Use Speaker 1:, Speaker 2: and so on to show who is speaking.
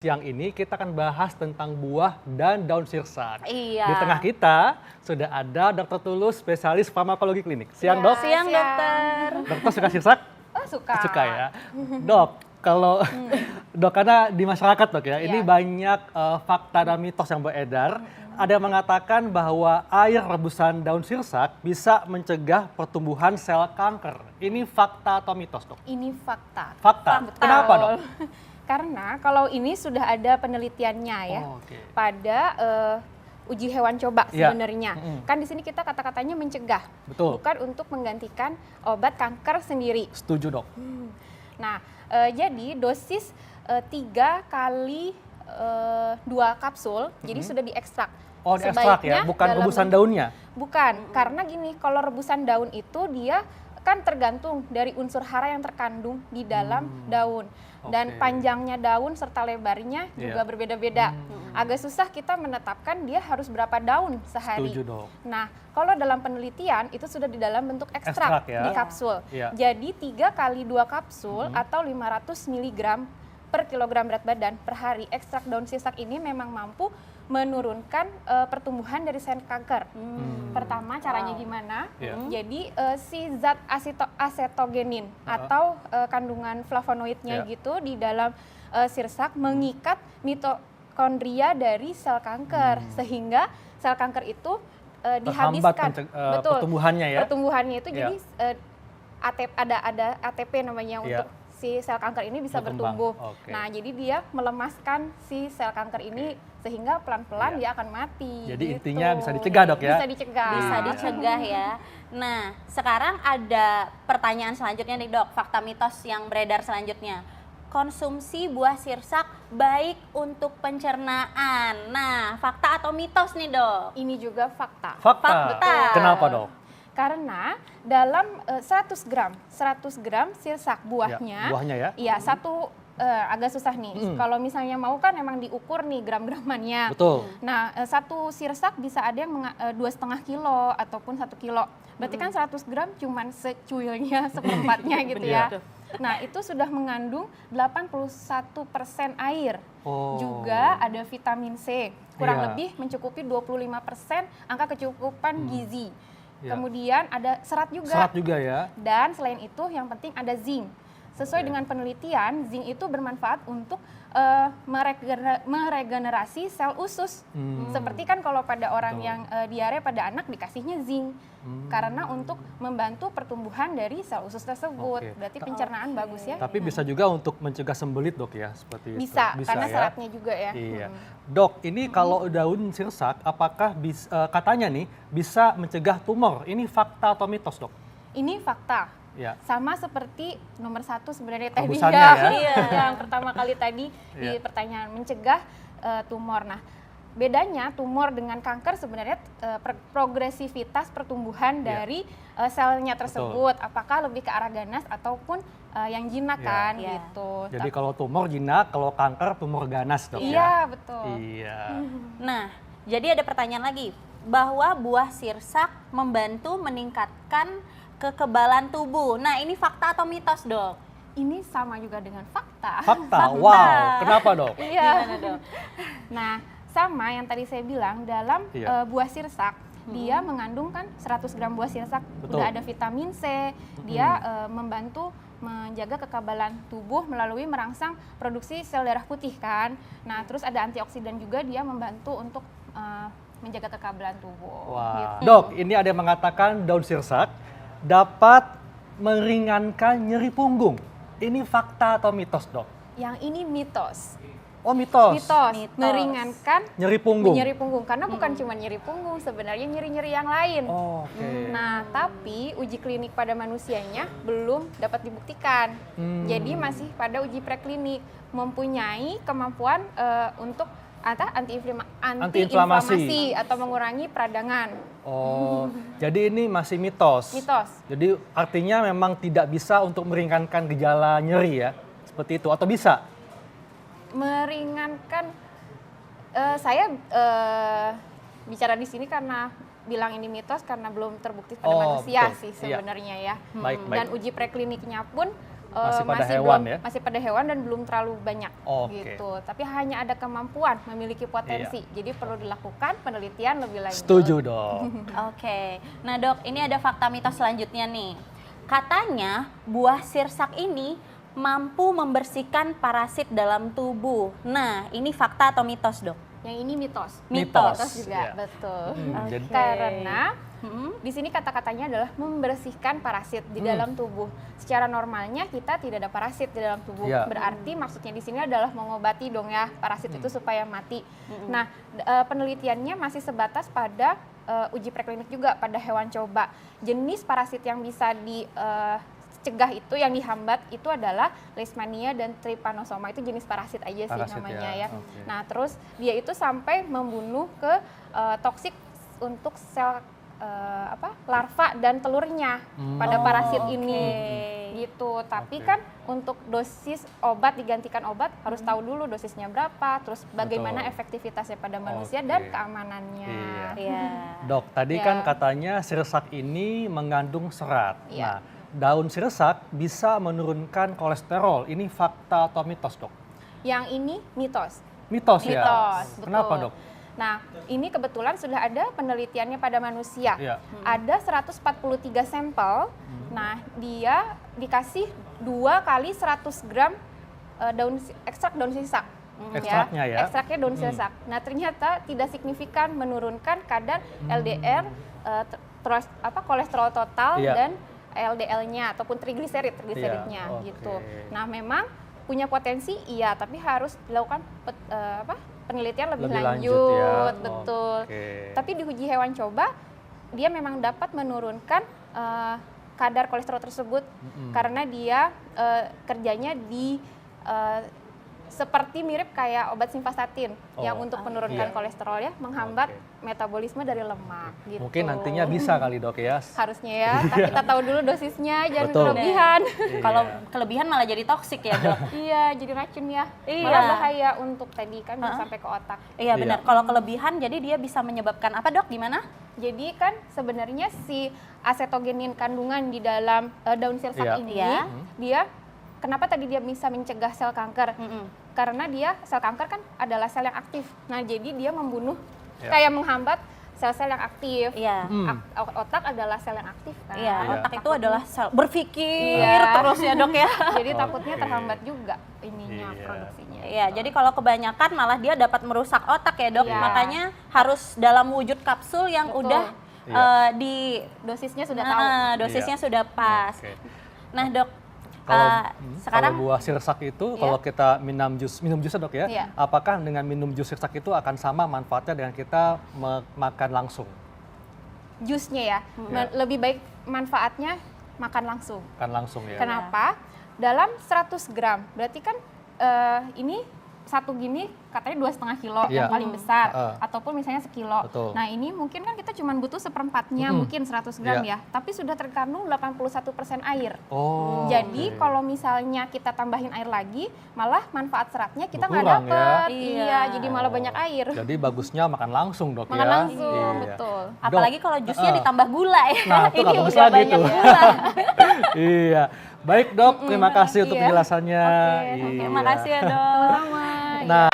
Speaker 1: siang ini kita akan bahas tentang buah dan daun sirsak.
Speaker 2: Iya.
Speaker 1: Di tengah kita sudah ada Dr. Tulus, spesialis farmakologi klinik. Siang, Dok.
Speaker 2: Siang, dokter.
Speaker 1: Dokter suka sirsak?
Speaker 3: Oh, suka.
Speaker 1: Suka ya. Dok, kalau Dok, karena di masyarakat, Dok ya, ini banyak fakta dan mitos yang beredar. Ada yang mengatakan bahwa air rebusan daun sirsak bisa mencegah pertumbuhan sel kanker. Ini fakta atau mitos, Dok?
Speaker 3: Ini fakta.
Speaker 1: Fakta. Kenapa, Dok?
Speaker 3: Karena kalau ini sudah ada penelitiannya ya, pada uji hewan coba sebenarnya. Kan di sini kita kata-katanya mencegah,
Speaker 1: Betul.
Speaker 3: bukan untuk menggantikan obat kanker sendiri.
Speaker 1: Setuju, Dok.
Speaker 3: Nah, jadi dosis 3 kali 2 kapsul, jadi sudah diekstrak.
Speaker 1: Oh, diekstrak ya, bukan rebusan daunnya?
Speaker 3: Bukan, karena gini, kalau rebusan daun itu dia kan tergantung dari unsur hara yang terkandung di dalam daun. Dan panjangnya daun serta lebarnya juga berbeda-beda. Agak susah kita menetapkan dia harus berapa daun sehari.
Speaker 1: Setuju, Dok.
Speaker 3: Nah, kalau dalam penelitian itu sudah di dalam bentuk ekstrak
Speaker 1: ya?
Speaker 3: di kapsul. Jadi 3 kali 2 kapsul atau 500 mg per kilogram berat badan per hari. Ekstrak daun sirsak ini memang mampu menurunkan pertumbuhan dari sel kanker. Pertama caranya gimana? Jadi si zat asetogenin atau kandungan flavonoidnya gitu di dalam sirsak mengikat mitokondria dari sel kanker sehingga sel kanker itu dihabiskan. Betul.
Speaker 1: Pertumbuhannya ya?
Speaker 3: Pertumbuhannya itu jadi ada ATP namanya untuk si sel kanker ini bisa bertumbuh. Nah, jadi dia melemaskan si sel kanker ini sehingga pelan-pelan dia akan mati.
Speaker 1: Jadi
Speaker 3: gitu.
Speaker 1: intinya bisa dicegah, Dok ya?
Speaker 3: Bisa dicegah.
Speaker 2: Bisa dicegah ya. Nah, sekarang ada pertanyaan selanjutnya nih, Dok. Fakta mitos yang beredar selanjutnya. Konsumsi buah sirsak baik untuk pencernaan. Nah, fakta atau mitos nih, Dok?
Speaker 3: Ini juga fakta.
Speaker 1: Fakta. Kenapa, Dok?
Speaker 3: Karena dalam 100 gram sirsak buahnya,
Speaker 1: ya?
Speaker 3: Iya, agak susah nih. Kalau misalnya mau kan emang diukur nih gram-gramannya.
Speaker 1: Betul.
Speaker 3: Nah, satu sirsak bisa ada yang 2,5 kilo ataupun 1 kilo. Berarti kan 100 gram cuman secuilnya, seperempatnya gitu ya. Nah, itu sudah mengandung 81% air. Juga ada vitamin C. Kurang lebih mencukupi 25% angka kecukupan gizi. Kemudian ada serat juga.
Speaker 1: Serat juga ya. Dan
Speaker 3: selain itu yang penting ada zinc. Sesuai dengan penelitian, zinc itu bermanfaat untuk meregenerasi sel usus. Seperti kan kalau pada orang yang diare pada anak dikasihnya zinc. Karena untuk membantu pertumbuhan dari sel usus tersebut. Berarti pencernaan bagus ya.
Speaker 1: Tapi bisa juga untuk mencegah sembelit, Dok ya? Seperti
Speaker 3: bisa,
Speaker 1: itu.
Speaker 3: Karena seratnya juga ya.
Speaker 1: Iya. Dok, ini kalau daun sirsak apakah katanya nih bisa mencegah tumor? Ini fakta atau mitos, Dok?
Speaker 3: Ini fakta. Sama seperti nomor 1 sebenarnya tadi yang pertama kali tadi di pertanyaan mencegah tumor. Nah, bedanya tumor dengan kanker sebenarnya progresivitas pertumbuhan dari selnya tersebut. Apakah lebih ke arah ganas ataupun yang jinak kan gitu.
Speaker 1: Jadi kalau tumor jinak, kalau kanker tumor ganas, Dok ya?
Speaker 3: Iya, betul.
Speaker 1: Iya.
Speaker 2: Nah, jadi ada pertanyaan lagi bahwa buah sirsak membantu meningkatkan kekebalan tubuh. Nah, ini fakta atau mitos, Dok?
Speaker 3: Ini sama juga dengan fakta.
Speaker 1: Fakta. Wow, kenapa, Dok?
Speaker 3: Iya. Gimana, Dok? Nah, sama yang tadi saya bilang dalam buah sirsak, dia mengandung kan 100 gram buah sirsak. Udah ada vitamin C, dia membantu menjaga kekebalan tubuh melalui merangsang produksi sel darah putih kan. Nah, terus ada antioksidan juga, dia membantu untuk menjaga kekebalan tubuh.
Speaker 1: Wah. Gitu. Dok, ini ada yang mengatakan daun sirsak dapat meringankan nyeri punggung. Ini fakta atau mitos, Dok?
Speaker 3: Yang ini mitos.
Speaker 1: Oh, mitos.
Speaker 3: Mitos. Meringankan
Speaker 1: nyeri punggung.
Speaker 3: Nyeri punggung karena bukan cuma nyeri punggung, sebenarnya nyeri-nyeri yang lain. Nah, tapi uji klinik pada manusianya belum dapat dibuktikan. Jadi masih pada uji preklinik, mempunyai kemampuan untuk anti-inflamasi atau mengurangi peradangan.
Speaker 1: Jadi ini masih mitos.
Speaker 3: Mitos.
Speaker 1: Jadi artinya memang tidak bisa untuk meringankan gejala nyeri ya, seperti itu atau bisa?
Speaker 3: Meringankan, saya bicara di sini karena bilang ini mitos karena belum terbukti pada manusia sih sebenarnya ya.
Speaker 1: Baik.
Speaker 3: Dan uji prekliniknya pun
Speaker 1: Masih pada hewan ya?
Speaker 3: Masih pada hewan dan belum terlalu banyak
Speaker 1: Oke.
Speaker 3: gitu. Tapi hanya ada kemampuan memiliki potensi. Jadi perlu dilakukan penelitian lebih lanjut.
Speaker 1: Setuju dok.
Speaker 2: Oke. Nah dok, ini ada fakta mitos selanjutnya nih. Katanya buah sirsak ini mampu membersihkan parasit dalam tubuh. Nah, ini fakta atau mitos dok?
Speaker 3: Yang ini mitos.
Speaker 1: Mitos.
Speaker 3: Mitos juga,
Speaker 1: Iya.
Speaker 3: betul.
Speaker 1: Jadi
Speaker 3: Karena di sini kata-katanya adalah membersihkan parasit di dalam tubuh. Secara normalnya kita tidak ada parasit di dalam tubuh.
Speaker 1: Iya.
Speaker 3: Berarti maksudnya di sini adalah mengobati dong ya parasit itu supaya mati. Nah, penelitiannya masih sebatas pada uji preklinik juga pada hewan coba. Jenis parasit yang bisa dicegah itu yang dihambat itu adalah Leishmania dan Trypanosoma, itu jenis parasit aja sih
Speaker 1: Parasit
Speaker 3: namanya
Speaker 1: ya,
Speaker 3: ya.
Speaker 1: oke.
Speaker 3: Nah, terus dia itu sampai membunuh ke toksik untuk sel larva dan telurnya pada parasit ini gitu. Tapi
Speaker 1: Oke.
Speaker 3: kan untuk dosis obat digantikan obat harus tahu dulu dosisnya berapa, terus bagaimana
Speaker 1: Betul.
Speaker 3: efektivitasnya pada manusia
Speaker 1: Oke.
Speaker 3: dan keamanannya.
Speaker 1: Iya.
Speaker 2: Iya.
Speaker 1: Dok, tadi
Speaker 3: Ya.
Speaker 1: kan katanya sirsak ini mengandung serat.
Speaker 3: Iya.
Speaker 1: Nah, daun sirsak bisa menurunkan kolesterol. Ini fakta atau mitos, dok?
Speaker 3: Yang ini mitos.
Speaker 1: Mitos ya?
Speaker 3: Mitos, betul.
Speaker 1: Kenapa, dok?
Speaker 3: Nah, ini kebetulan sudah ada penelitiannya pada manusia.
Speaker 1: Iya.
Speaker 3: Ada 143 sampel. Nah, dia dikasih 2 kali 100 gram ekstrak daun sirsak.
Speaker 1: Ekstraknya ya?
Speaker 3: Ekstraknya daun sirsak. Nah, ternyata tidak signifikan menurunkan kadar LDR, kolesterol total
Speaker 1: Iya.
Speaker 3: dan LDL-nya ataupun trigliseridnya
Speaker 1: Iya,
Speaker 3: gitu.
Speaker 1: oke.
Speaker 3: Nah, memang punya potensi iya, tapi harus dilakukan penelitian lebih lanjut,
Speaker 1: ya?
Speaker 3: betul.
Speaker 1: Oke.
Speaker 3: Tapi di uji hewan coba dia memang dapat menurunkan kadar kolesterol tersebut karena dia kerjanya di seperti mirip kayak obat simvastatin yang untuk menurunkan
Speaker 1: iya.
Speaker 3: kolesterol ya, menghambat
Speaker 1: Oke.
Speaker 3: metabolisme dari lemak gitu.
Speaker 1: Mungkin nantinya bisa kali, dok ya?
Speaker 3: Harusnya ya, tapi kita tahu dulu dosisnya, jangan
Speaker 1: Betul.
Speaker 3: kelebihan.
Speaker 2: Kalau
Speaker 1: Iya.
Speaker 2: kelebihan malah jadi toksik ya dok.
Speaker 3: Iya, jadi racun ya.
Speaker 2: Iya.
Speaker 3: Malah bahaya untuk tadi kan bisa sampai ke otak.
Speaker 2: Iya benar.
Speaker 1: Iya.
Speaker 2: Kalau kelebihan jadi dia bisa menyebabkan apa dok? Gimana?
Speaker 3: Jadi kan sebenarnya si asetogenin kandungan di dalam daun sirsak
Speaker 1: Iya.
Speaker 3: ini,
Speaker 2: Iya.
Speaker 3: dia kenapa tadi dia bisa mencegah sel kanker? Karena dia sel kanker kan adalah sel yang aktif. Nah, jadi dia membunuh
Speaker 1: Iya.
Speaker 3: kayak menghambat sel-sel yang aktif.
Speaker 2: Iya.
Speaker 3: Otak adalah sel yang aktif kan.
Speaker 2: Iya,
Speaker 1: Iya.
Speaker 2: otak itu adalah sel berpikir
Speaker 3: Iya.
Speaker 2: terus ya dok ya.
Speaker 3: Jadi
Speaker 1: Oke.
Speaker 3: takutnya terhambat juga ininya
Speaker 1: Iya.
Speaker 3: produksinya.
Speaker 2: Iya, jadi kalau kebanyakan malah dia dapat merusak otak ya dok.
Speaker 3: Iya.
Speaker 2: Makanya harus dalam wujud kapsul yang
Speaker 3: Betul.
Speaker 2: udah
Speaker 1: Iya.
Speaker 2: di
Speaker 3: Dosisnya sudah tahu.
Speaker 2: dosisnya
Speaker 1: Iya.
Speaker 2: sudah pas.
Speaker 1: Oke.
Speaker 2: Nah dok,
Speaker 1: Kalau
Speaker 2: sekarang
Speaker 1: buah sirsak itu,
Speaker 3: Iya.
Speaker 1: kalau kita minum jus dok ya,
Speaker 3: Iya.
Speaker 1: apakah dengan minum jus sirsak itu akan sama manfaatnya dengan kita makan langsung?
Speaker 3: Jusnya ya, lebih baik manfaatnya makan langsung.
Speaker 1: Makan langsung ya?
Speaker 3: Kenapa? Dalam 100 gram, berarti kan ini satu gini katanya 2,5 kilo
Speaker 1: Iya.
Speaker 3: yang paling besar,
Speaker 1: Heeh.
Speaker 3: ataupun misalnya sekilo.
Speaker 1: Betul.
Speaker 3: Nah ini mungkin kan kita cuma butuh seperempatnya, mungkin 100 gram
Speaker 1: Iya.
Speaker 3: ya, tapi sudah terkandung 81% air.
Speaker 1: Oh,
Speaker 3: Jadi
Speaker 1: oke.
Speaker 3: kalau misalnya kita tambahin air lagi, malah manfaat seratnya kita nggak
Speaker 1: Berkurang ya?
Speaker 3: dapet.
Speaker 2: Iya.
Speaker 3: Iya, jadi malah banyak air.
Speaker 1: Jadi bagusnya makan langsung dok
Speaker 3: Makan
Speaker 1: ya?
Speaker 3: langsung,
Speaker 1: Iya.
Speaker 3: betul.
Speaker 2: apalagi kalau jusnya ditambah gula ya.
Speaker 1: Nah, itu
Speaker 2: Ini
Speaker 1: nggak bagus
Speaker 2: udah
Speaker 1: lagi
Speaker 2: banyak
Speaker 1: tuh.
Speaker 2: gula.
Speaker 1: Iya. Baik dok, terima kasih untuk
Speaker 3: Iya.
Speaker 1: penjelasannya.
Speaker 3: Oke,
Speaker 2: Oke,
Speaker 1: Iya.
Speaker 2: makasih ya dok.
Speaker 3: Sama.
Speaker 1: Nah,